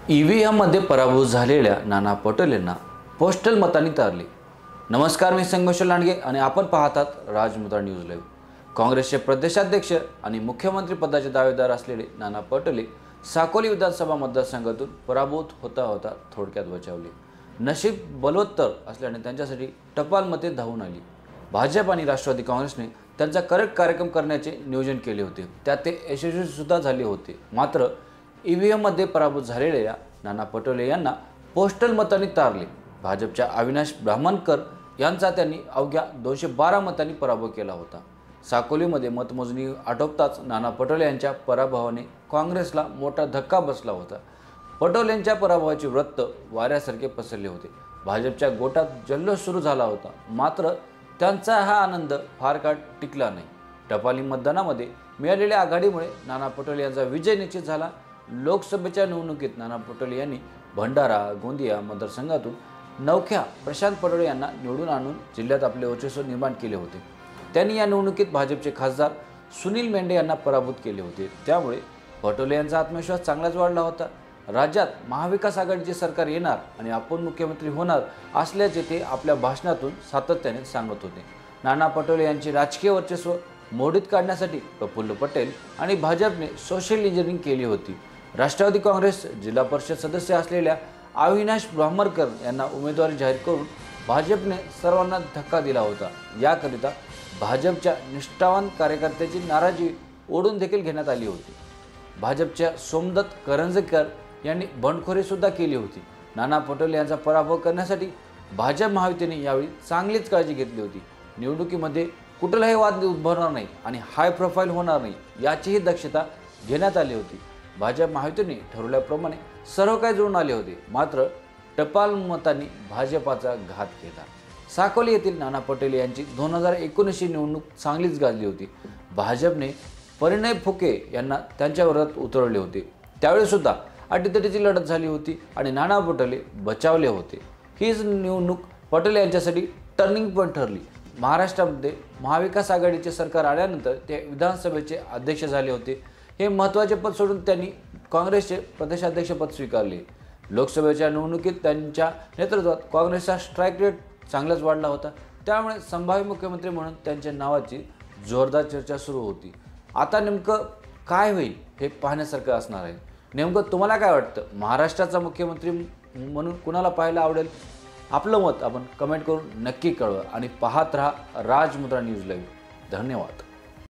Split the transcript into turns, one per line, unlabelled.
ईव्हीएममध्ये पराभूत झालेल्या नाना पटोलेंना पोस्टल मतांनी तारले। नमस्कार, मी संघर्ष लांडगे आणि आपण पाहतात राजमुद्रा न्यूज लाईव्ह। काँग्रेसचे प्रदेशाध्यक्ष आणि मुख्यमंत्री पदाचे दावेदार असलेले नाना पटोले साकोली विधानसभा मतदारसंघातून पराभूत होता थोडक्यात बचावले। नशीब बलवत्तर असल्याने त्यांच्यासाठी टपाल मते धावून आली। भाजप आणि राष्ट्रवादी काँग्रेसने त्यांचा करेक्ट कार्यक्रम करण्याचे नियोजन केले होते, त्यात ते यशस्वी सुद्धा झाले होते। मात्र ईव्हीएममध्ये पराभूत झालेल्या नाना पटोले यांना पोस्टल मतांनी तारले। भाजपच्या अविनाश ब्राह्मणकर यांचा त्यांनी अवघ्या 212 मतांनी पराभव केला होता। साकोलीमध्ये मतमोजणी आटोपताच नाना पटोले यांच्या पराभवाने काँग्रेसला मोठा धक्का बसला होता। पटोलेंच्या पराभवाचे वृत्त वाऱ्यासारखे पसरले होते। भाजपच्या गोटात जल्लोष सुरू झाला होता, मात्र त्यांचा हा आनंद फार काळ टिकला नाही। टपाली मतदानामध्ये मिळालेल्या आघाडीमुळे नाना पटोले यांचा विजय निश्चित झाला। लोकसभेच्या निवडणुकीत नाना पटोले यांनी भंडारा गोंदिया मतदारसंघातून नवख्या प्रशांत पटोले यांना निवडून आणून जिल्ह्यात आपले वर्चस्व निर्माण केले होते। त्यांनी या निवडणुकीत भाजपचे खासदार सुनील मेंढे यांना पराभूत केले होते, त्यामुळे पटोले यांचा आत्मविश्वास चांगलाच वाढला होता। राज्यात महाविकास आघाडीचे सरकार येणार आणि आपण मुख्यमंत्री होणार असल्याचे ते आपल्या भाषणातून सातत्याने सांगत होते। नाना पटोले यांचे राजकीय वर्चस्व मोडीत काढण्यासाठी प्रफुल्ल पटेल आणि भाजपने सोशल इंजिनिअरिंग केली होती। राष्ट्रवादी काँग्रेस जिल्हा परिषद सदस्य असलेल्या अविनाश ब्राह्मणकर यांना उमेदवारी जाहीर करून भाजपने सर्वांना धक्का दिला होता। याकरिता भाजपच्या निष्ठावान कार्यकर्त्याची नाराजी ओढून देखील घेण्यात आली होती। भाजपच्या सोमदत्त करंजकर यांनी बंडखोरी सुद्धा केली होती। नाना पटोले यांचा पराभव करण्यासाठी भाजप महायुतीने यावेळी चांगलीच काळजी घेतली होती। निवडणुकीमध्ये कुठलाही वाद उद्भवणार नाही आणि हाय प्रोफाईल होणार नाही याचीही दक्षता घेण्यात आली होती। भाजप महायुतीने ठरवल्याप्रमाणे सर्व काही जुळून आले होते, मात्र टपाल मतांनी भाजपाचा घात केला। साकोली येथील नाना पटोले यांची 2019ची निवडणूक चांगलीच गाजली होती। भाजपने परिणय फुके यांना त्यांच्या विरोधात उतरवले होते, त्यावेळी सुद्धा अटीतटीची लढत झाली होती आणि नाना पटोले बचावले होते। हीच निवडणूक पटोले यांच्यासाठी टर्निंग पॉईंट ठरली। महाराष्ट्रामध्ये महाविकास आघाडीचे सरकार आल्यानंतर ते विधानसभेचे अध्यक्ष झाले होते। हे महत्त्वाचे पद सोडून त्यांनी काँग्रेसचे प्रदेशाध्यक्षपद स्वीकारले। लोकसभेच्या निवडणुकीत त्यांच्या नेतृत्वात काँग्रेसचा स्ट्राईक रेट चांगलाच वाढला होता, त्यामुळे संभाव्य मुख्यमंत्री म्हणून त्यांच्या नावाची जोरदार चर्चा सुरू होती। आता नेमकं काय होईल हे पाहण्यासारखं असणार आहे। नेमकं तुम्हाला काय वाटतं? महाराष्ट्राचा मुख्यमंत्री म्हणून कुणाला पाहायला आवडेल? आपलं मत आपण कमेंट करून नक्की कळवा आणि पाहत रहा राजमुद्रा न्यूज लाईव्ह। धन्यवाद।